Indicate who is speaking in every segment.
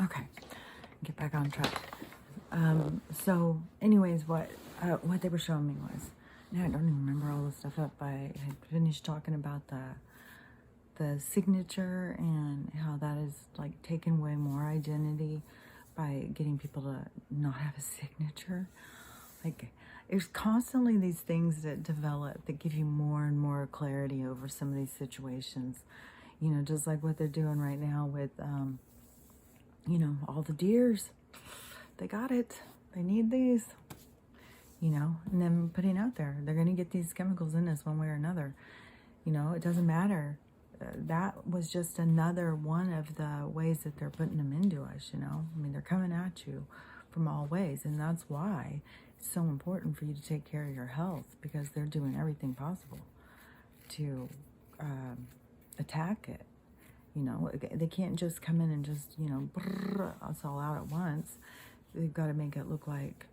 Speaker 1: Okay, get back on track. So anyways, what they were showing me was, now I don't even remember all the stuff up. I had finished talking about the signature and how that is like taken away more identity by getting people to not have a signature. Like, there's constantly these things that develop that give you more and more clarity over some of these situations. You know, just like what they're doing right now with, you know, all the deers. They got it. They need these. You know, and then putting out there, they're going to get these chemicals in us one way or another. You know, it doesn't matter. That was just another one of the ways that they're putting them into us, you know. I mean, they're coming at you from all ways, and that's why it's so important for you to take care of your health, because they're doing everything possible to attack it. You know, they can't just come in and just, you know, brrr us all out at once. They've got to make it look like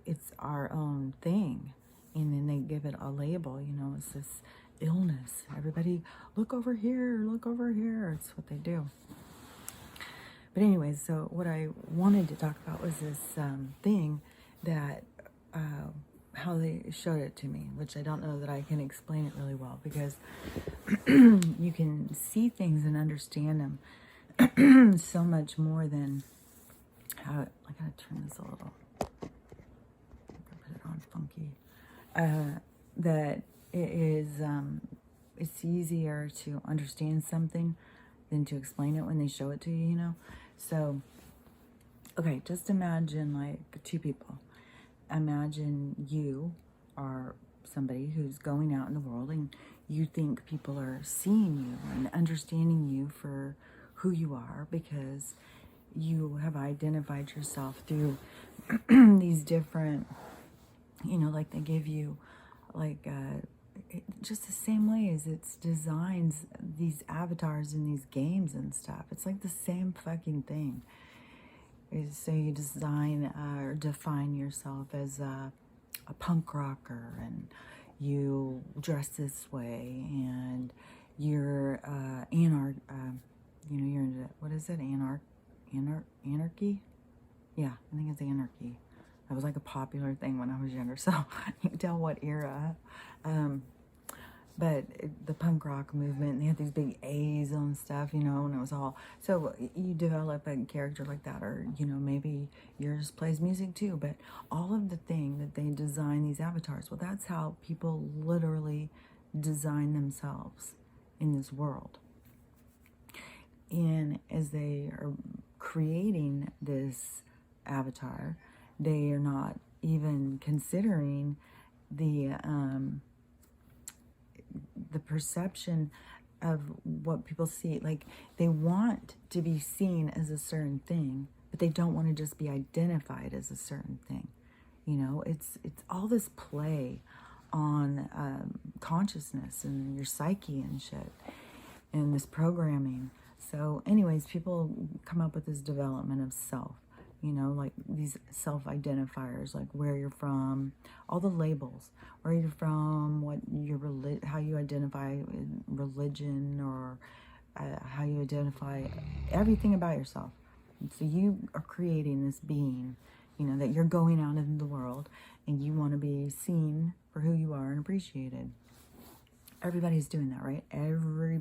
Speaker 1: it's our own thing. And then they give it a label, you know, it's this illness. Everybody, look over here, look over here. It's what they do. But anyways, so what I wanted to talk about was this thing that, how they showed it to me, which I don't know that I can explain it really well, because you can see things and understand them so much more than how, I gotta turn this a little, put it on funky, that it is, it's easier to understand something than to explain it when they show it to you, you know? So, okay, just imagine like two people. Imagine you are somebody who's going out in the world and you think people are seeing you and understanding you for who you are, because you have identified yourself through these different, you know, like they give you like just the same way as it's designs these avatars in these games and stuff. It's like the same fucking thing. So you design or define yourself as a punk rocker, and you dress this way, and you're you know, you're into, what is it, anarchy? Yeah, I think it's anarchy. That was like a popular thing when I was younger, so you can tell what era. But the punk rock movement, they had these big A's on stuff, you know, and it was all, so you develop a character like that, or, you know, maybe yours plays music too, but all of the thing that they design these avatars, well, that's how people literally design themselves in this world. And as they are creating this avatar, they are not even considering the perception of what people see. Like, they want to be seen as a certain thing, but they don't want to just be identified as a certain thing. You know, it's all this play on consciousness and your psyche and shit, and this programming. So anyways, people come up with this development of self, you know, like these self-identifiers, like where you're from, all the labels, where you're from, what your how you identify religion, or how you identify everything about yourself. And so you are creating this being, you know, that you're going out into the world, and you want to be seen for who you are and appreciated. Everybody's doing that, right? Every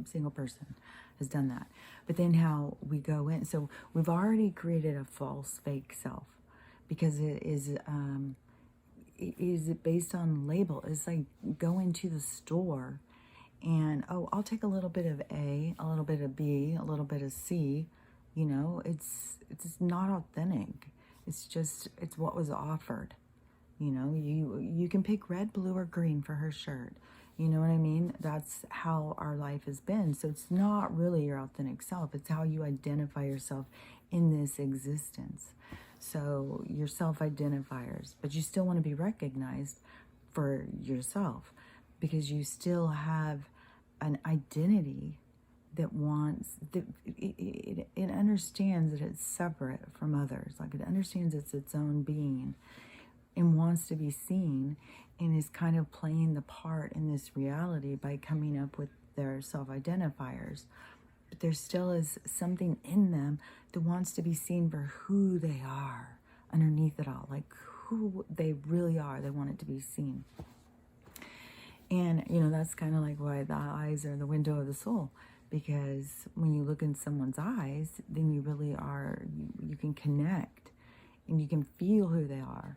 Speaker 1: single person has done that. But then how we go in, so we've already created a false, fake self, because it is based on label. It's like going to the store and, oh, I'll take a little bit of A, a little bit of B, a little bit of C. You know, it's not authentic. It's what was offered. You know, you can pick red, blue, or green for her shirt. You know what I mean? That's how our life has been. So it's not really your authentic self. It's how you identify yourself in this existence. So your self-identifiers, but you still want to be recognized for yourself, because you still have an identity that wants, it understands that it's separate from others. Like, it understands it's its own being and wants to be seen, and is kind of playing the part in this reality by coming up with their self-identifiers. but there still is something in them that wants to be seen for who they are underneath it all, like who they really are. They want it to be seen. And, that's kind of like why the eyes are the window of the soul, because when you look in someone's eyes, then you really are, you can connect and you can feel who they are.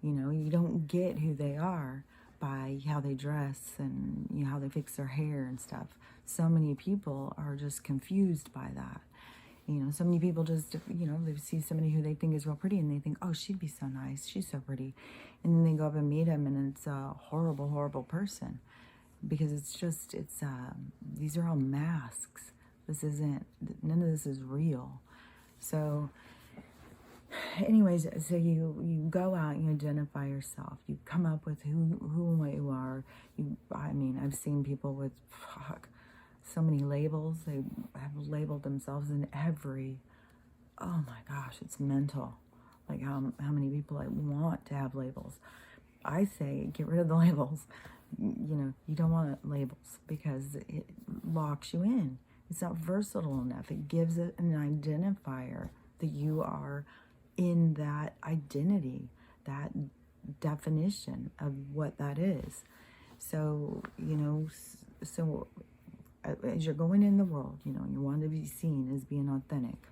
Speaker 1: You don't get who they are by how they dress and how they fix their hair and stuff. So many people are just confused by that. So many people just, they see somebody who they think is real pretty and they think, oh, she'd be so nice. She's so pretty. And then they go up and meet him and it's a horrible, horrible person, because these are all masks. None of this is real. So anyways, so you go out, you identify yourself, you come up with who and what you are. I've seen people with so many labels. They have labeled themselves in oh my gosh, it's mental. Like how many people want to have labels. I say get rid of the labels. You don't want labels because it locks you in. It's not versatile enough. It gives it an identifier that you are in that identity, that definition of what that is. So, as you're going in the world, you want to be seen as being authentic,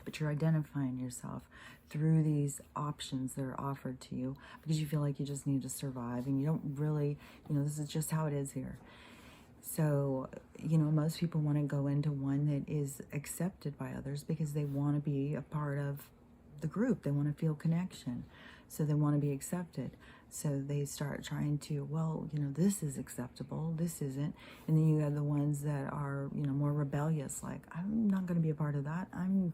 Speaker 1: but you're identifying yourself through these options that are offered to you because you feel like you just need to survive and you don't really, this is just how it is here. So, most people want to go into one that is accepted by others because they want to be a part of the group. They want to feel connection. So they want to be accepted. So they start trying to, this is acceptable, this isn't. And then you have the ones that are, more rebellious, like, I'm not going to be a part of that. I'm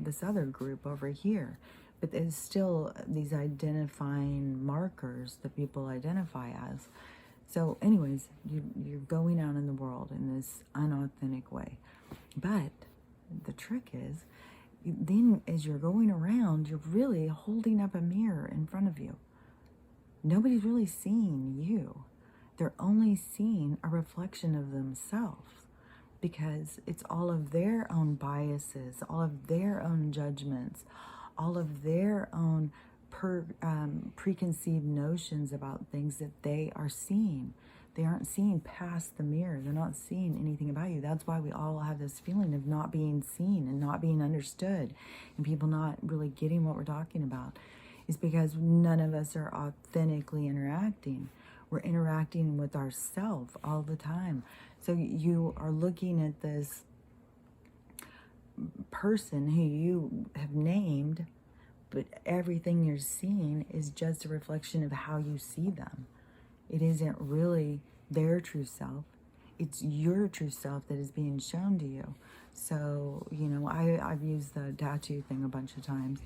Speaker 1: this other group over here. But there's still these identifying markers that people identify as. So anyways, you're going out in the world in this unauthentic way. But the trick is, then as you're going around, you're really holding up a mirror in front of you. Nobody's really seeing you. They're only seeing a reflection of themselves, because it's all of their own biases, all of their own judgments, all of their own preconceived notions about things that they are seeing. They aren't seeing past the mirror. They're not seeing anything about you. That's why we all have this feeling of not being seen and not being understood, and people not really getting what we're talking about. Is because none of us are authentically interacting. We're interacting with ourselves all the time. So you are looking at this person who you have named, but everything you're seeing is just a reflection of how you see them. It isn't really their true self. It's your true self that is being shown to you. So, I've used the tattoo thing a bunch of times.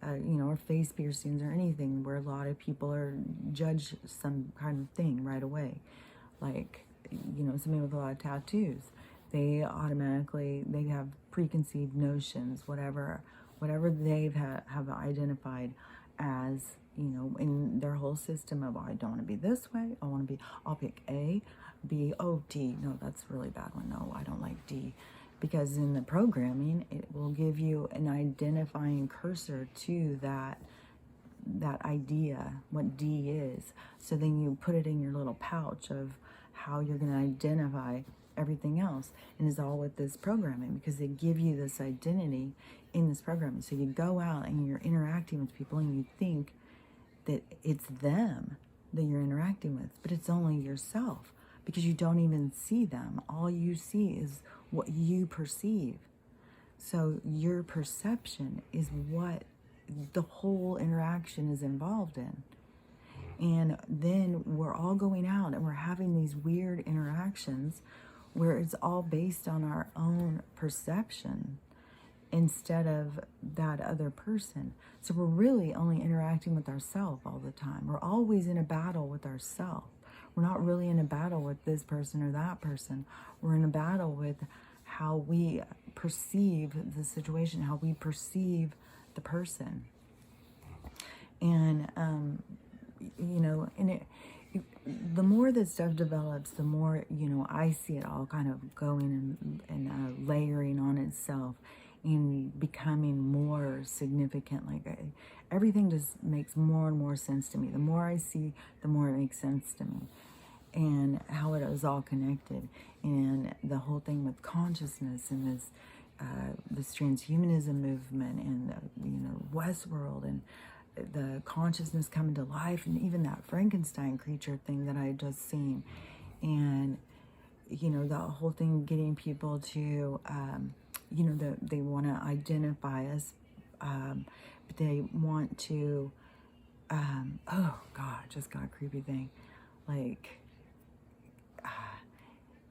Speaker 1: Or face piercings or anything where a lot of people judge some kind of thing right away. Like, somebody with a lot of tattoos, they have preconceived notions, whatever they have identified as, in their whole system of, I don't want to be this way, I'll pick A, B, oh, D, no, that's a really bad one, no, I don't like D. Because in the programming, it will give you an identifying cursor to that idea, what D is. So then you put it in your little pouch of how you're going to identify everything else. And it's all with this programming, because they give you this identity in this programming. So you go out and you're interacting with people and you think that it's them that you're interacting with, but it's only yourself, because you don't even see them. All you see is what you perceive. So your perception is what the whole interaction is involved in. And then we're all going out and we're having these weird interactions where it's all based on our own perception instead of that other person. So we're really only interacting with ourselves all the time. We're always in a battle with ourselves. We're not really in a battle with this person or that person. We're in a battle with how we perceive the situation, how we perceive the person. And, the more this stuff develops, the more, I see it all kind of going and layering on itself and becoming more significant. Like everything just makes more and more sense to me. The more I see, the more it makes sense to me. And how it is all connected. And the whole thing with consciousness and this transhumanism movement and the, Westworld and the consciousness coming to life, and even that Frankenstein creature thing that I had just seen, and the whole thing getting people to they want to identify us, but they want to oh god, just got a creepy thing, like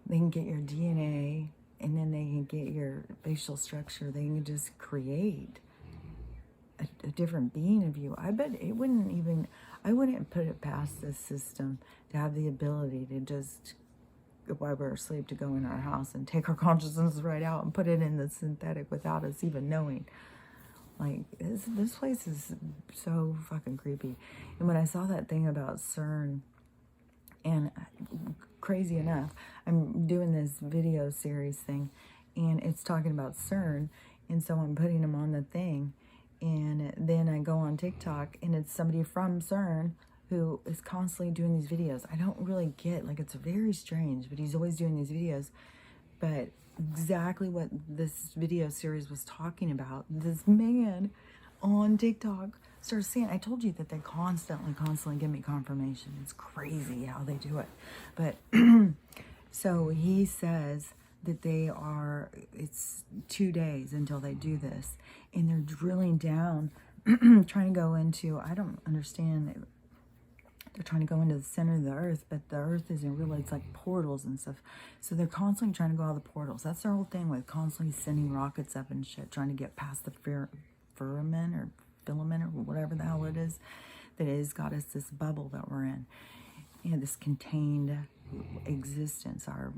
Speaker 1: they can get your DNA and then they can get your facial structure. They can just create a different being of you. I bet I wouldn't put it past this system to have the ability to just, while we're asleep, to go in our house and take our consciousness right out and put it in the synthetic without us even knowing. Like, this place is so fucking creepy. And when I saw that thing about CERN, and crazy enough, I'm doing this video series thing, and it's talking about CERN, and so I'm putting them on the thing, and then I go on TikTok, and it's somebody from CERN who is constantly doing these videos. I don't really get, like, it's very strange, but he's always doing these videos. But exactly what this video series was talking about, this man on TikTok starts saying, I told you that they constantly give me confirmation. It's crazy how they do it. But so he says that it's 2 days until they do this, and they're drilling down, trying to go into, I don't understand, they're trying to go into the center of the earth, but the earth isn't really, it's like portals and stuff. So they're constantly trying to go out the portals. That's their whole thing, with constantly sending rockets up and shit, trying to get past the firmament or filament or whatever the hell it is that has got us this bubble that we're in. This contained existence, our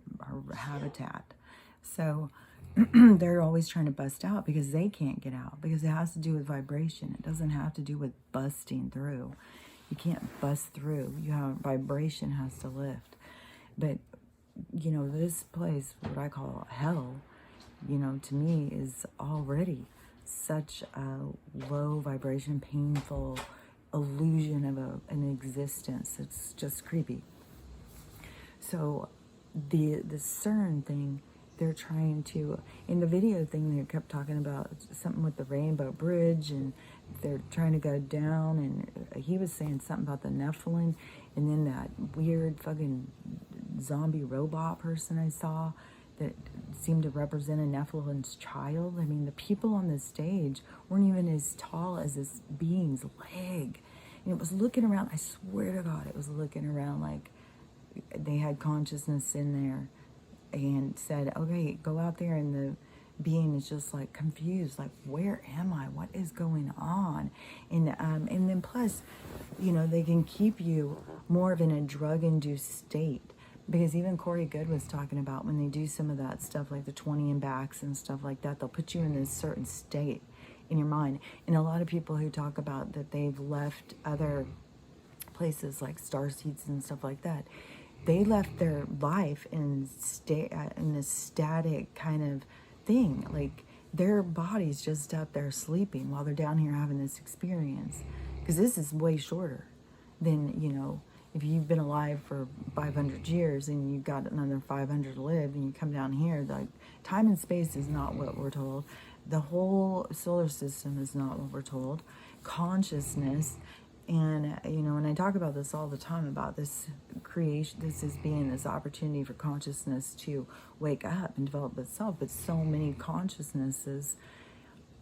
Speaker 1: habitat. So they're always trying to bust out because they can't get out, because it has to do with vibration. It doesn't have to do with busting through. You can't bust through. Vibration has to lift. But, this place, what I call hell, to me is already such a low vibration, painful illusion of an existence. It's just creepy. So the CERN thing, they're trying to, in the video thing, they kept talking about something with the Rainbow Bridge, and they're trying to go down, and he was saying something about the Nephilim, and then that weird fucking zombie robot person I saw that seemed to represent a Nephilim's child. I mean, the people on the stage weren't even as tall as this being's leg. And it was looking around, I swear to God, it was looking around like they had consciousness in there and said, okay, go out there, and the being is just like confused, like, where am I? What is going on? And then plus, they can keep you more of in a drug-induced state. Because even Corey Good was talking about when they do some of that stuff, like the 20 and backs and stuff like that, they'll put you in this certain state in your mind. And a lot of people who talk about that they've left other places like starseeds and stuff like that, they left their life in a static kind of thing. Like their body's just up there sleeping while they're down here having this experience. Because this is way shorter than, if you've been alive for 500 years and you've got another 500 to live, and you come down here, like, time and space is not what we're told. The whole solar system is not what we're told. Consciousness, and and I talk about this all the time, about this creation, this is being this opportunity for consciousness to wake up and develop itself. But so many consciousnesses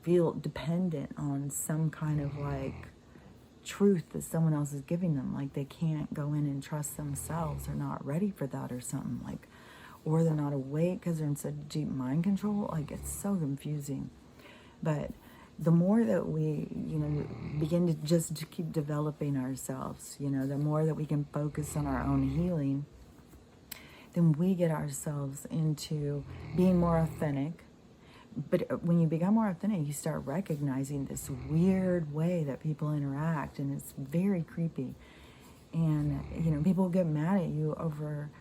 Speaker 1: feel dependent on some kind of like truth that someone else is giving them, like they can't go in and trust themselves, they're not ready for that or something, like, or they're not awake because they're in such deep mind control. Like, it's so confusing. But the more that we begin to keep developing ourselves, the more that we can focus on our own healing, then we get ourselves into being more authentic. But when you become more authentic, you start recognizing this weird way that people interact, and it's very creepy. And, you know, people get mad at you over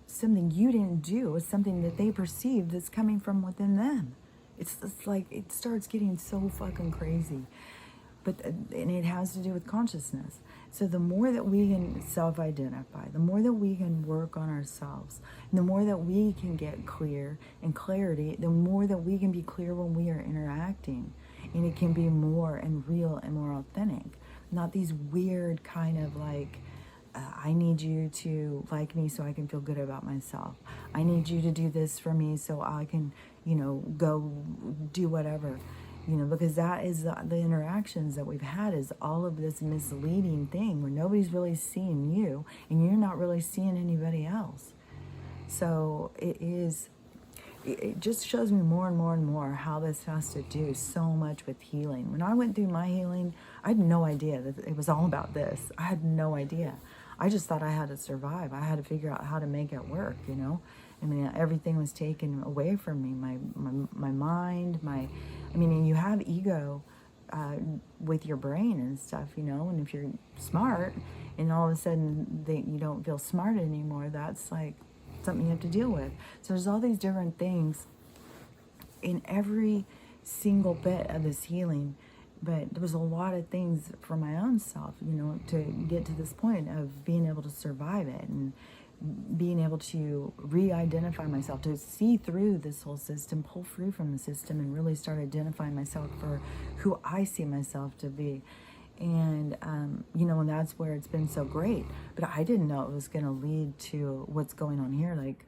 Speaker 1: something you didn't do. It's something that they perceive that's coming from within them. It's like, it starts getting so fucking crazy. But, and it has to do with consciousness. So the more that we can self-identify, the more that we can work on ourselves, and the more that we can get clear and clarity, the more that we can be clear when we are interacting. And it can be more and real and more authentic. Not these weird kind of like, I need you to like me so I can feel good about myself. I need you to do this for me so I can, you know, go do whatever. You know, because that is the interactions that we've had, is all of this misleading thing where nobody's really seeing you and you're not really seeing anybody else. So it just shows me more and more and more how this has to do so much with healing. When I went through my healing, I had no idea that it was all about this. I had no idea. I just thought I had to survive. I had to figure out how to make it work, you know? I mean, everything was taken away from me. My mind, I mean, and you have ego with your brain and stuff, you know? And if you're smart and all of a sudden you don't feel smart anymore, that's like something you have to deal with. So there's all these different things in every single bit of this healing. But there was a lot of things for my own self, you know, to get to this point of being able to survive it and being able to re-identify myself, to see through this whole system, pull free from the system, and really start identifying myself for who I see myself to be. And, you know, and that's where it's been so great. But I didn't know it was going to lead to what's going on here. Like,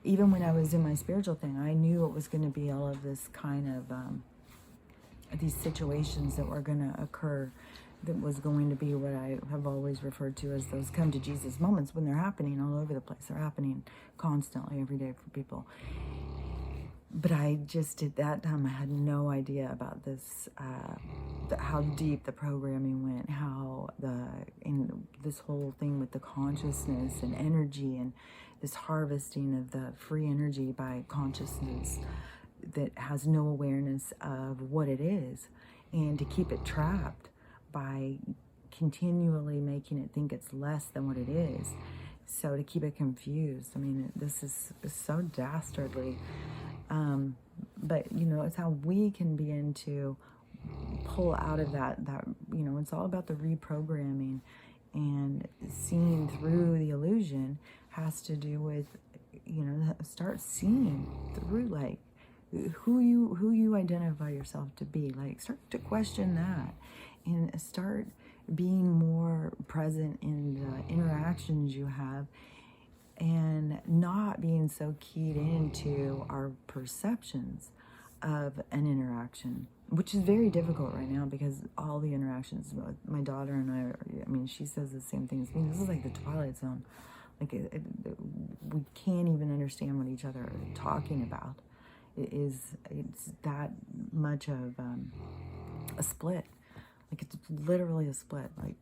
Speaker 1: even when I was in my spiritual thing, I knew it was going to be all of this kind of these situations that were going to occur, that was going to be what I have always referred to as those come to Jesus moments, when they're happening all over the place. They're happening constantly every day for people. But I just, at that time, I had no idea about this, how deep the programming went, how in this whole thing with the consciousness and energy, and this harvesting of the free energy by consciousness that has no awareness of what it is, and to keep it trapped by continually making it think it's less than what it is. So to keep it confused. I mean, this is so dastardly. But, you know, it's how we can begin to pull out of that, you know, it's all about the reprogramming, and seeing through the illusion has to do with, you know, start seeing through, like, who you identify yourself to be. Like, start to question that, and start being more present in the interactions you have, and not being so keyed into our perceptions of an interaction, which is very difficult right now, because all the interactions with my daughter and I mean, she says the same thing as me. This is like the Twilight Zone. Like, we can't even understand what each other are talking about. It's that much of a split. Like, it's literally a split. Like,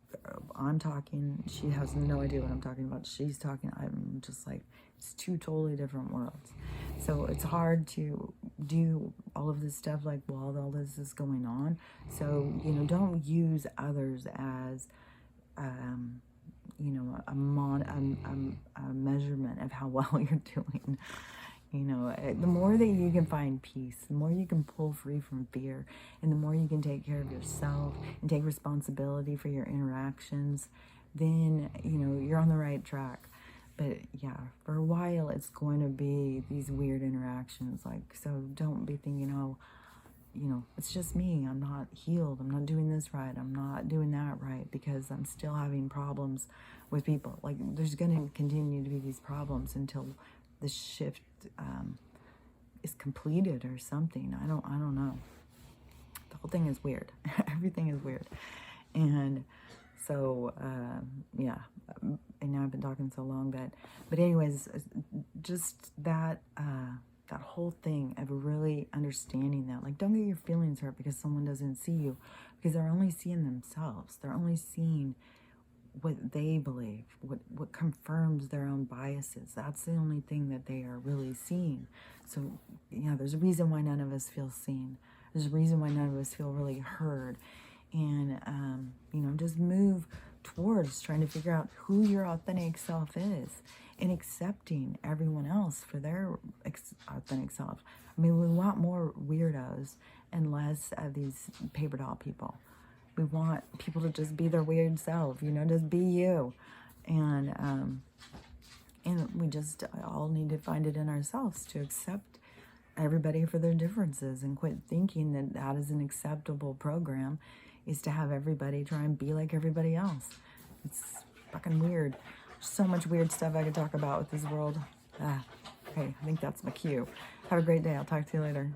Speaker 1: I'm talking, she has no idea what I'm talking about. She's talking, I'm just like, it's two totally different worlds. So it's hard to do all of this stuff, like, while all this is going on. So, you know, don't use others as, you know, a measurement of how well you're doing. You know, the more that you can find peace, the more you can pull free from fear, and the more you can take care of yourself and take responsibility for your interactions, then, you know, you're on the right track. But yeah, for a while, it's going to be these weird interactions. Like, so don't be thinking, oh, you know, it's just me. I'm not healed. I'm not doing this right. I'm not doing that right, because I'm still having problems with people. Like, there's going to continue to be these problems until the shift is completed or something. I don't know. The whole thing is weird. Everything is weird. And so, yeah. And now I've been talking so long but anyways, just that, that whole thing of really understanding that, like, don't get your feelings hurt because someone doesn't see you, because they're only seeing themselves. They're only seeing what they believe, what confirms their own biases. That's the only thing that they are really seeing. So, you know, there's a reason why none of us feel seen. There's a reason why none of us feel really heard. And, you know, just move towards trying to figure out who your authentic self is and accepting everyone else for their authentic self. I mean, we want more weirdos and less of these paper doll people. We want people to just be their weird self, you know, just be you. And we just all need to find it in ourselves to accept everybody for their differences and quit thinking that that is an acceptable program, is to have everybody try and be like everybody else. It's fucking weird. So much weird stuff I could talk about with this world. Okay, I think that's my cue. Have a great day. I'll talk to you later.